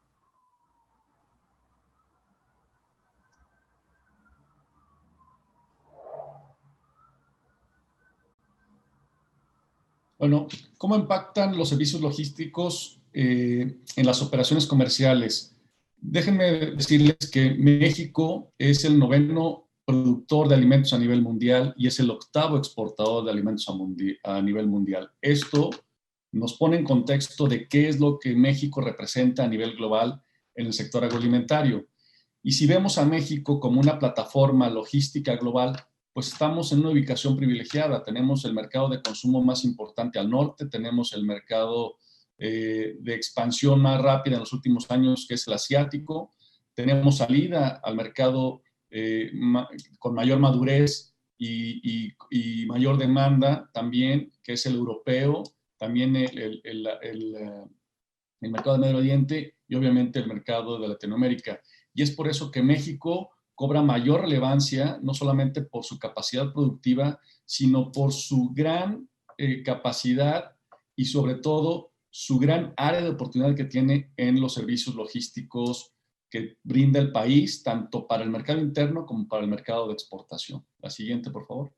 Bueno, ¿cómo impactan los servicios logísticos en las operaciones comerciales? Déjenme decirles que México es el 9º productor de alimentos a nivel mundial y es el 8º exportador de alimentos a nivel mundial. Esto nos pone en contexto de qué es lo que México representa a nivel global en el sector agroalimentario. Y si vemos a México como una plataforma logística global, pues estamos en una ubicación privilegiada. Tenemos el mercado de consumo más importante al norte, tenemos el mercado de expansión más rápida en los últimos años, que es el asiático. Tenemos salida al mercado con mayor madurez y mayor demanda también, que es el europeo, también el mercado de Medio Oriente y obviamente el mercado de Latinoamérica. Y es por eso que México cobra mayor relevancia, no solamente por su capacidad productiva, sino por su gran capacidad y sobre todo su gran área de oportunidad que tiene en los servicios logísticos que brinda el país, tanto para el mercado interno como para el mercado de exportación. La siguiente, por favor.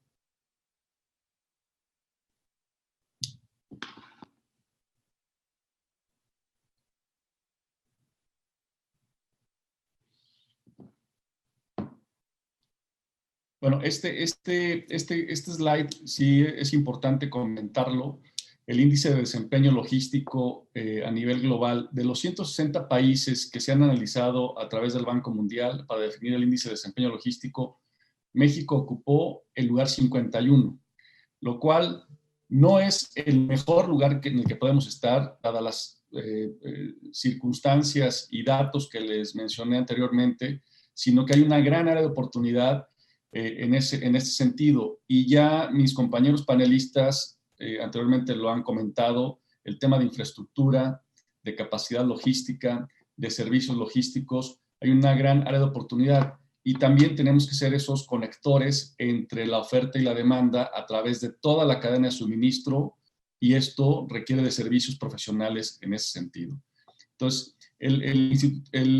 Bueno, este slide sí es importante comentarlo. El índice de desempeño logístico a nivel global, de los 160 países que se han analizado a través del Banco Mundial para definir el índice de desempeño logístico, México ocupó el lugar 51, lo cual no es el mejor lugar en el que podemos estar, dadas las circunstancias y datos que les mencioné anteriormente, sino que hay una gran área de oportunidad en ese sentido. Y ya mis compañeros panelistas anteriormente lo han comentado, el tema de infraestructura, de capacidad logística, de servicios logísticos, hay una gran área de oportunidad. Y también tenemos que ser esos conectores entre la oferta y la demanda a través de toda la cadena de suministro, y esto requiere de servicios profesionales en ese sentido. Entonces, el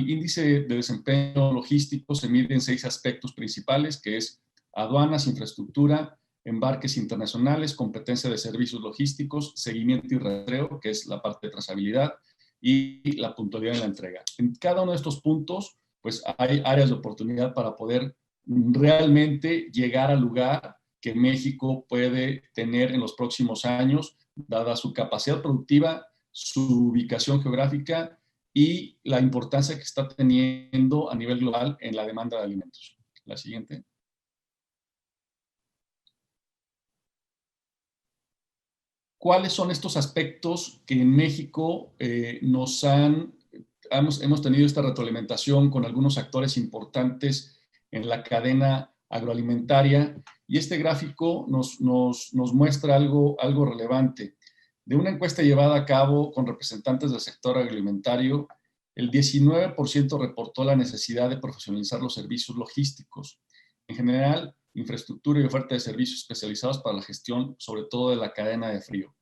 índice de desempeño logístico se mide en 6 aspectos principales, que es aduanas, infraestructura, embarques internacionales, competencia de servicios logísticos, seguimiento y rastreo, que es la parte de trazabilidad, y la puntualidad en la entrega. En cada uno de estos puntos, pues hay áreas de oportunidad para poder realmente llegar al lugar que México puede tener en los próximos años, dada su capacidad productiva, su ubicación geográfica y la importancia que está teniendo a nivel global en la demanda de alimentos. La siguiente. ¿Cuáles son estos aspectos que en México hemos tenido esta retroalimentación con algunos actores importantes en la cadena agroalimentaria? Y este gráfico nos muestra algo relevante. De una encuesta llevada a cabo con representantes del sector agroalimentario, el 19% reportó la necesidad de profesionalizar los servicios logísticos. En general, infraestructura y oferta de servicios especializados para la gestión, sobre todo de la cadena de frío.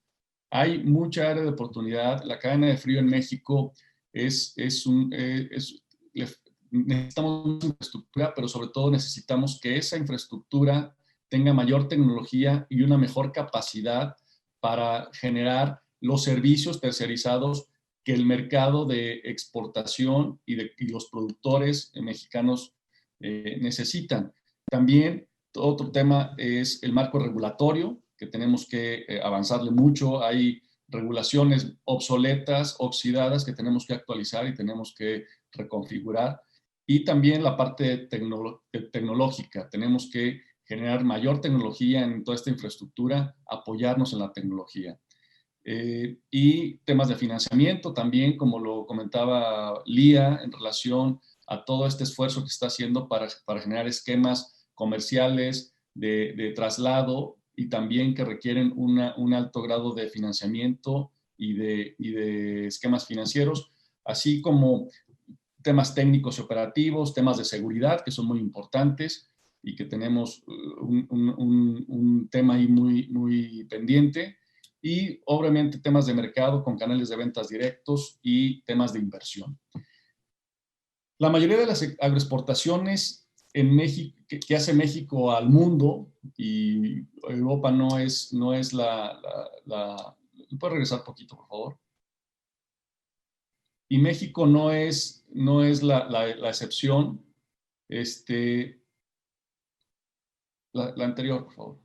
Hay mucha área de oportunidad. La cadena de frío en México necesitamos mucha infraestructura, pero sobre todo necesitamos que esa infraestructura tenga mayor tecnología y una mejor capacidad para generar los servicios terciarizados que el mercado de exportación y los productores mexicanos necesitan. También otro tema es el marco regulatorio, que tenemos que avanzarle mucho. Hay regulaciones obsoletas, oxidadas, que tenemos que actualizar y tenemos que reconfigurar. Y también la parte tecnológica. Tenemos que generar mayor tecnología en toda esta infraestructura, apoyarnos en la tecnología. Y temas de financiamiento también, como lo comentaba Lía, en relación a todo este esfuerzo que está haciendo para generar esquemas comerciales de traslado y también que requieren un alto grado de financiamiento y de esquemas financieros, así como temas técnicos y operativos, temas de seguridad que son muy importantes y que tenemos un tema ahí muy pendiente, y obviamente temas de mercado con canales de ventas directos y temas de inversión. La mayoría de las agroexportaciones en México, que hace México al mundo, y Europa no es la ¿puedes regresar un poquito, por favor? Y México no es la excepción. La anterior, por favor.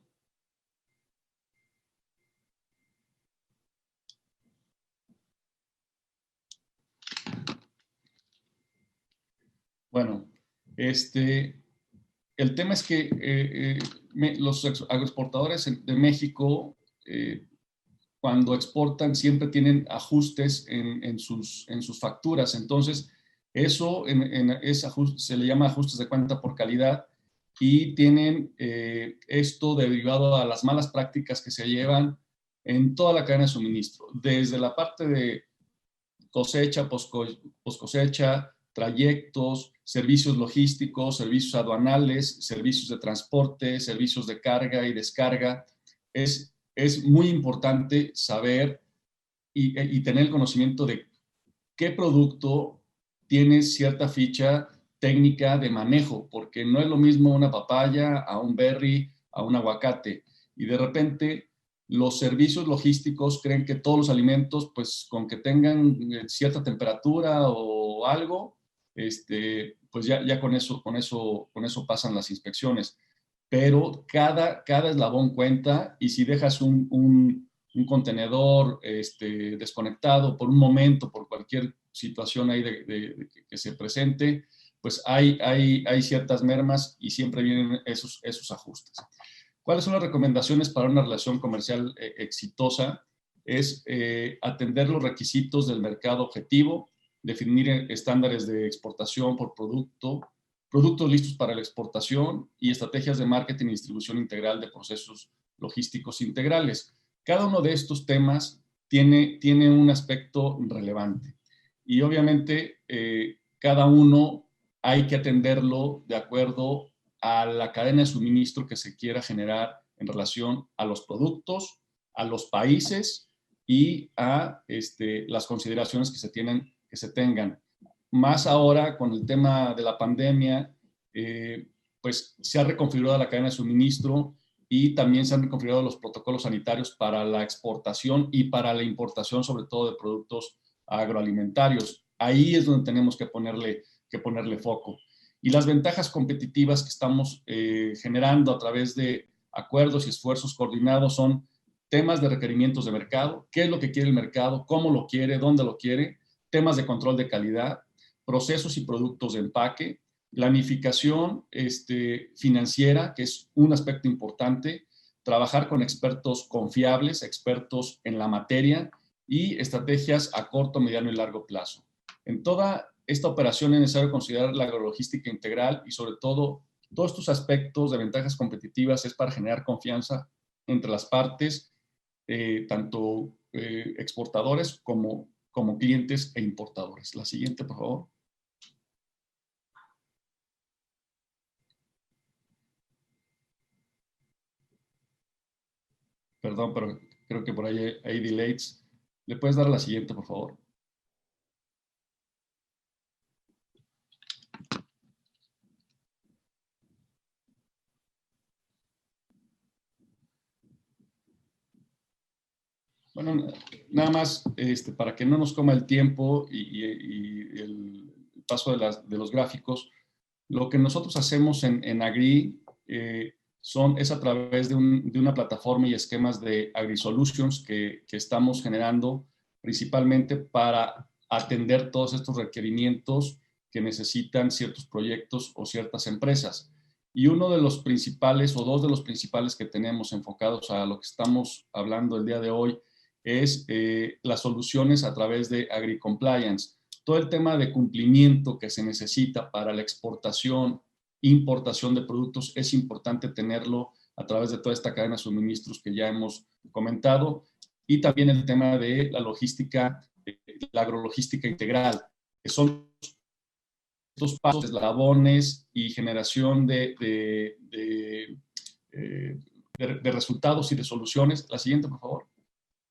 El tema es que los agroexportadores de México, cuando exportan, siempre tienen ajustes en sus facturas. Entonces, eso se le llama ajustes de cuenta por calidad, y tienen esto derivado a las malas prácticas que se llevan en toda la cadena de suministro, desde la parte de cosecha, poscosecha, trayectos, servicios logísticos, servicios aduanales, servicios de transporte, servicios de carga y descarga. Es muy importante saber y tener el conocimiento de qué producto tiene cierta ficha técnica de manejo, porque no es lo mismo una papaya a un berry, a un aguacate. Y de repente los servicios logísticos creen que todos los alimentos, pues con que tengan cierta temperatura o algo, pues ya con eso pasan las inspecciones. Pero cada eslabón cuenta, y si dejas un contenedor desconectado por un momento, por cualquier situación ahí que se presente, pues hay ciertas mermas y siempre vienen esos ajustes. ¿Cuáles son las recomendaciones para una relación comercial exitosa? Es atender los requisitos del mercado objetivo, definir estándares de exportación por producto, productos listos para la exportación y estrategias de marketing y distribución integral de procesos logísticos integrales. Cada uno de estos temas tiene un aspecto relevante, y obviamente cada uno hay que atenderlo de acuerdo a la cadena de suministro que se quiera generar en relación a los productos, a los países y a las consideraciones que se tengan. Más ahora con el tema de la pandemia, pues se ha reconfigurado la cadena de suministro, y también se han reconfigurado los protocolos sanitarios para la exportación y para la importación, sobre todo de productos agroalimentarios. Ahí es donde tenemos que ponerle foco. Y las ventajas competitivas que estamos generando a través de acuerdos y esfuerzos coordinados son temas de requerimientos de mercado, qué es lo que quiere el mercado, cómo lo quiere, dónde lo quiere, temas de control de calidad, procesos y productos de empaque, planificación financiera, que es un aspecto importante, trabajar con expertos confiables, expertos en la materia, y estrategias a corto, mediano y largo plazo. En toda esta operación es necesario considerar la agrologística integral, y sobre todo, todos estos aspectos de ventajas competitivas es para generar confianza entre las partes, tanto exportadores como clientes e importadores. La siguiente, por favor. Perdón, pero creo que por ahí hay delays. ¿Le puedes dar a la siguiente, por favor? Bueno, nada más para que no nos coma el tiempo y el paso de los gráficos, lo que nosotros hacemos en Agri es a través de una plataforma y esquemas de AgriSolutions que estamos generando principalmente para atender todos estos requerimientos que necesitan ciertos proyectos o ciertas empresas. Y uno de los principales, o dos de los principales que tenemos enfocados a lo que estamos hablando el día de hoy, es las soluciones a través de AgriCompliance. Todo el tema de cumplimiento que se necesita para la exportación, importación de productos, es importante tenerlo a través de toda esta cadena de suministros que ya hemos comentado, y también el tema de la logística, la agrologística integral, que son estos pasos, eslabones y generación de resultados y de soluciones. La siguiente, por favor.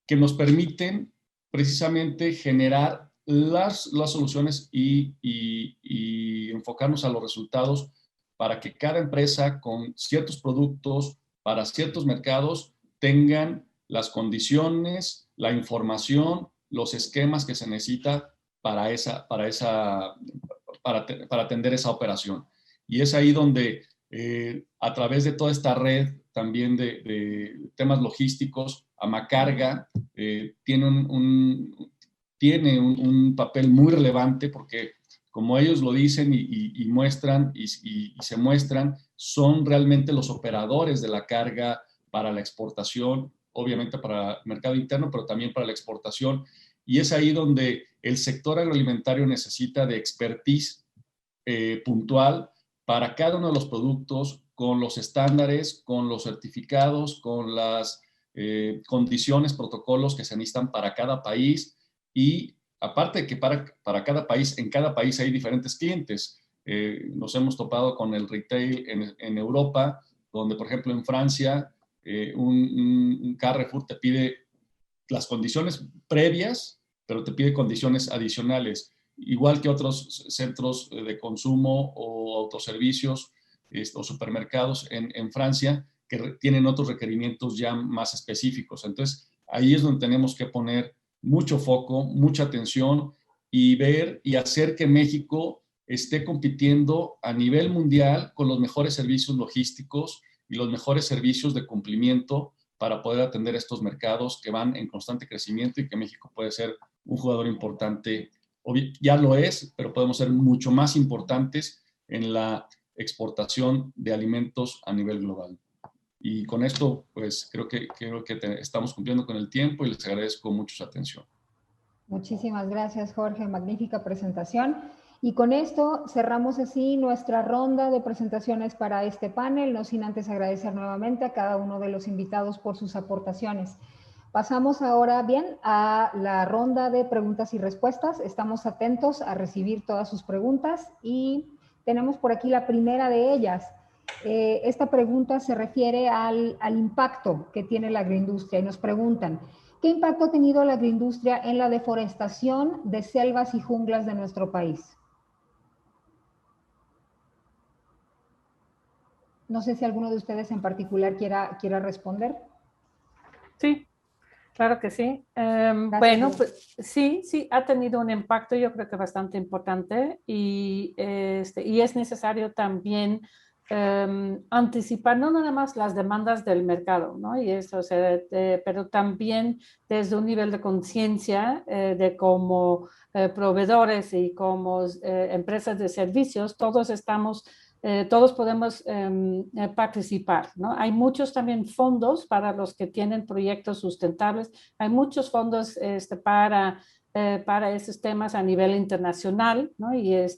Que nos permiten precisamente generar las soluciones y enfocarnos a los resultados para que cada empresa con ciertos productos para ciertos mercados tengan las condiciones, la información, los esquemas que se necesita para atender esa operación. Y es ahí donde a través de toda esta red también de temas logísticos, Amacarga tiene un papel muy relevante, porque como ellos lo dicen y muestran y se muestran, son realmente los operadores de la carga para la exportación, obviamente para el mercado interno, pero también para la exportación. Y es ahí donde el sector agroalimentario necesita de expertise puntual para cada uno de los productos, con los estándares, con los certificados, con las condiciones, protocolos que se necesitan para cada país. Y aparte de que para cada país, en cada país hay diferentes clientes. Nos hemos topado con el retail en Europa, donde por ejemplo en Francia un Carrefour te pide las condiciones previas, pero te pide condiciones adicionales, igual que otros centros de consumo o autoservicios o supermercados en Francia, que tienen otros requerimientos ya más específicos. Entonces, ahí es donde tenemos que poner mucho foco, mucha atención y ver y hacer que México esté compitiendo a nivel mundial con los mejores servicios logísticos y los mejores servicios de cumplimiento para poder atender estos mercados que van en constante crecimiento y que México puede ser un jugador importante. Ya lo es, pero podemos ser mucho más importantes en la exportación de alimentos a nivel global. Y con esto, pues creo que estamos cumpliendo con el tiempo y les agradezco mucho su atención. Muchísimas gracias, Jorge. Magnífica presentación. Y con esto cerramos así nuestra ronda de presentaciones para este panel, no sin antes agradecer nuevamente a cada uno de los invitados por sus aportaciones. Pasamos ahora bien a la ronda de preguntas y respuestas. Estamos atentos a recibir todas sus preguntas y tenemos por aquí la primera de ellas. Esta pregunta se refiere al impacto que tiene la agroindustria y nos preguntan, ¿qué impacto ha tenido la agroindustria en la deforestación de selvas y junglas de nuestro país? No sé si alguno de ustedes en particular quiera responder. Sí, claro que sí. Bueno, pues sí, ha tenido un impacto, yo creo que bastante importante y es necesario también anticipar no nada más las demandas del mercado, ¿no? Y eso, pero también desde un nivel de conciencia de como proveedores y como empresas de servicios, todos podemos participar, ¿no? Hay muchos también fondos para los que tienen proyectos sustentables, hay muchos fondos para esos temas a nivel internacional, ¿no? Y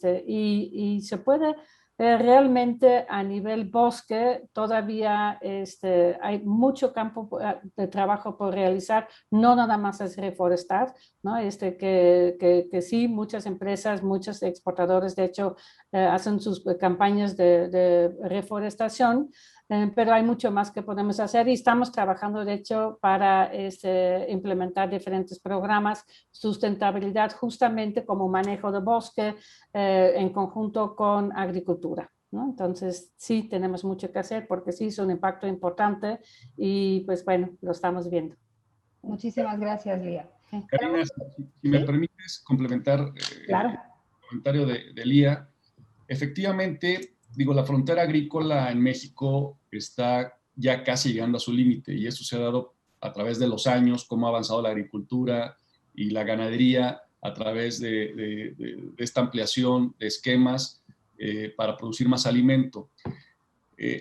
se puede realmente a nivel bosque todavía hay mucho campo de trabajo por realizar, no nada más es reforestar, ¿no? Que sí, muchas empresas, muchos exportadores de hecho hacen sus campañas de reforestación, pero hay mucho más que podemos hacer y estamos trabajando de hecho para implementar diferentes programas, sustentabilidad justamente como manejo de bosque en conjunto con agricultura, ¿no? Entonces sí tenemos mucho que hacer porque sí es un impacto importante y pues bueno, lo estamos viendo. Muchísimas gracias, Lía. Karina, si me permites complementar claro. El comentario de Lía. Efectivamente, digo, la frontera agrícola en México está ya casi llegando a su límite y eso se ha dado a través de los años, cómo ha avanzado la agricultura y la ganadería a través de esta ampliación de esquemas para producir más alimento.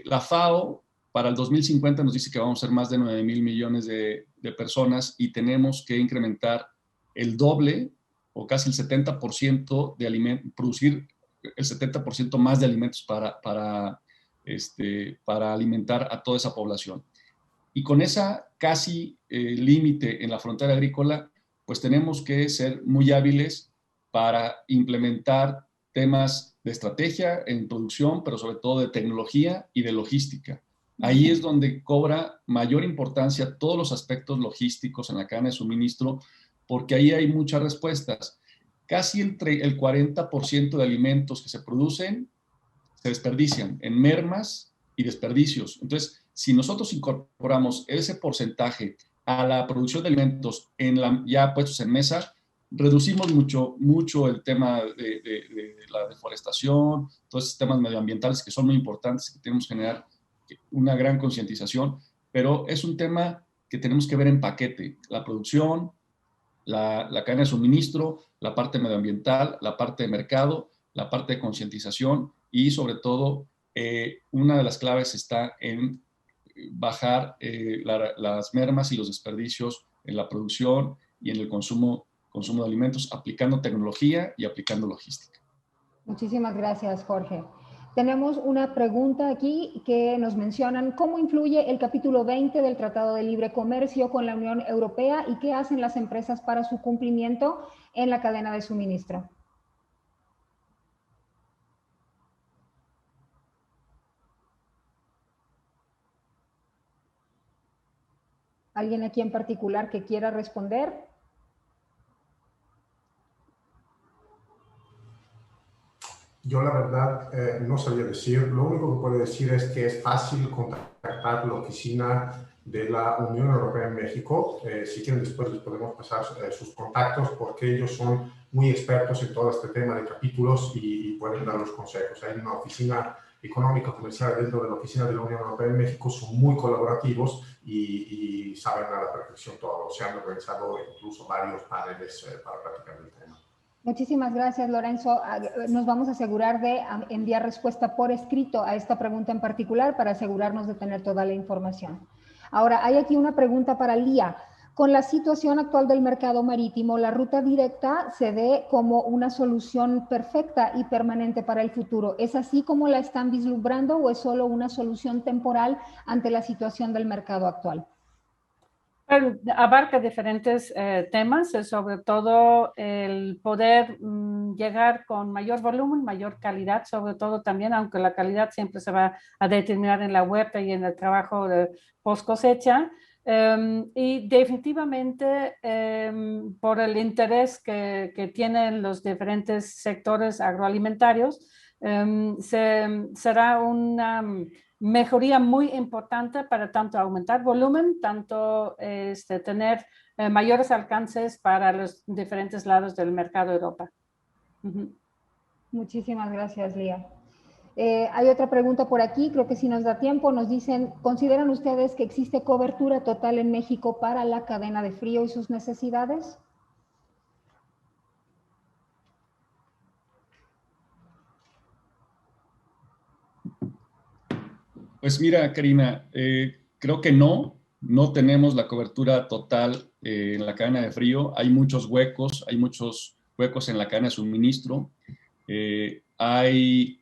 La FAO para el 2050 nos dice que vamos a ser más de 9,000 millones de personas y tenemos que incrementar el doble o casi el 70% de alimentos, producir el 70% más de alimentos para alimentar a toda esa población. Y con esa casi límite en la frontera agrícola, pues tenemos que ser muy hábiles para implementar temas de estrategia en producción, pero sobre todo de tecnología y de logística. Ahí es donde cobra mayor importancia todos los aspectos logísticos en la cadena de suministro, porque ahí hay muchas respuestas. Casi el 40% de alimentos que se producen se desperdician en mermas y desperdicios. Entonces, si nosotros incorporamos ese porcentaje a la producción de alimentos ya puestos en mesa, reducimos mucho el tema de la deforestación, todos esos temas medioambientales que son muy importantes, que tenemos que generar una gran concientización, pero es un tema que tenemos que ver en paquete, la producción, la cadena de suministro, la parte medioambiental, la parte de mercado, la parte de concientización y sobre todo una de las claves está en bajar las mermas y los desperdicios en la producción y en el consumo de alimentos, aplicando tecnología y aplicando logística. Muchísimas gracias, Jorge. Tenemos una pregunta aquí que nos mencionan: ¿cómo influye el capítulo 20 del Tratado de Libre Comercio con la Unión Europea y qué hacen las empresas para su cumplimiento en la cadena de suministro? ¿Alguien aquí en particular que quiera responder? Yo la verdad no sabía decir. Lo único que puedo decir es que es fácil contactar la oficina de la Unión Europea en México. Si quieren, después les podemos pasar sus contactos, porque ellos son muy expertos en todo este tema de capítulos y pueden dar los consejos. Hay una oficina económica comercial dentro de la oficina de la Unión Europea en México, son muy colaborativos y saben a la perfección todo. Se han organizado incluso varios paneles para platicar del tema. Muchísimas gracias, Lorenzo. Nos vamos a asegurar de enviar respuesta por escrito a esta pregunta en particular para asegurarnos de tener toda la información. Ahora, hay aquí una pregunta para Lía. Con la situación actual del mercado marítimo, ¿la ruta directa se ve como una solución perfecta y permanente para el futuro? ¿Es así como la están vislumbrando o es solo una solución temporal ante la situación del mercado actual? Abarca diferentes temas, sobre todo el poder llegar con mayor volumen, mayor calidad, sobre todo también, aunque la calidad siempre se va a determinar en la huerta y en el trabajo de post cosecha. Y definitivamente por el interés que tienen los diferentes sectores agroalimentarios, será una mejoría muy importante para tanto aumentar volumen, tanto tener mayores alcances para los diferentes lados del mercado de Europa. Muchísimas gracias, Lía. Hay otra pregunta por aquí, creo que si nos da tiempo. Nos dicen: ¿consideran ustedes que existe cobertura total en México para la cadena de frío y sus necesidades? Pues mira, Karina, creo que no tenemos la cobertura total en la cadena de frío. Hay muchos huecos en la cadena de suministro. Hay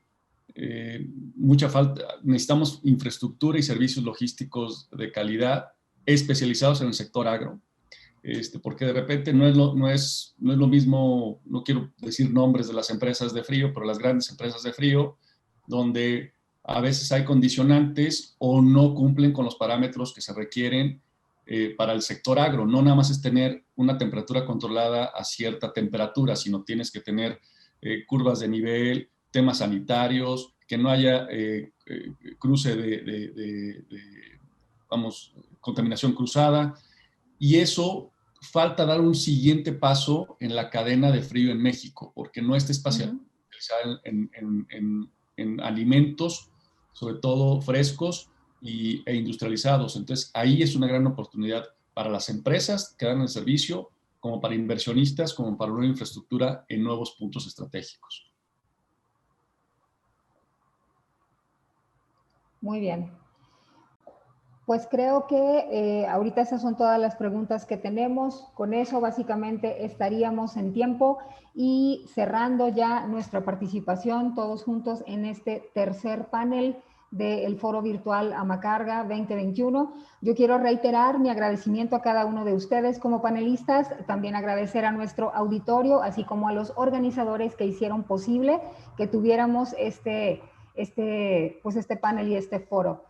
mucha falta. Necesitamos infraestructura y servicios logísticos de calidad especializados en el sector agro. Porque de repente no es lo mismo, no quiero decir nombres de las empresas de frío, pero las grandes empresas de frío, donde a veces hay condicionantes o no cumplen con los parámetros que se requieren para el sector agro. No nada más es tener una temperatura controlada a cierta temperatura, sino tienes que tener curvas de nivel, temas sanitarios, que no haya cruce contaminación cruzada. Y eso falta dar un siguiente paso en la cadena de frío en México, porque no está especializada en alimentos, sobre todo frescos e industrializados. Entonces, ahí es una gran oportunidad para las empresas que dan el servicio, como para inversionistas, como para una infraestructura en nuevos puntos estratégicos. Muy bien. Pues creo que ahorita esas son todas las preguntas que tenemos. Con eso básicamente estaríamos en tiempo y cerrando ya nuestra participación todos juntos en este tercer panel del Foro Virtual Amacarga 2021. Yo quiero reiterar mi agradecimiento a cada uno de ustedes como panelistas, también agradecer a nuestro auditorio, así como a los organizadores que hicieron posible que tuviéramos este panel y este foro.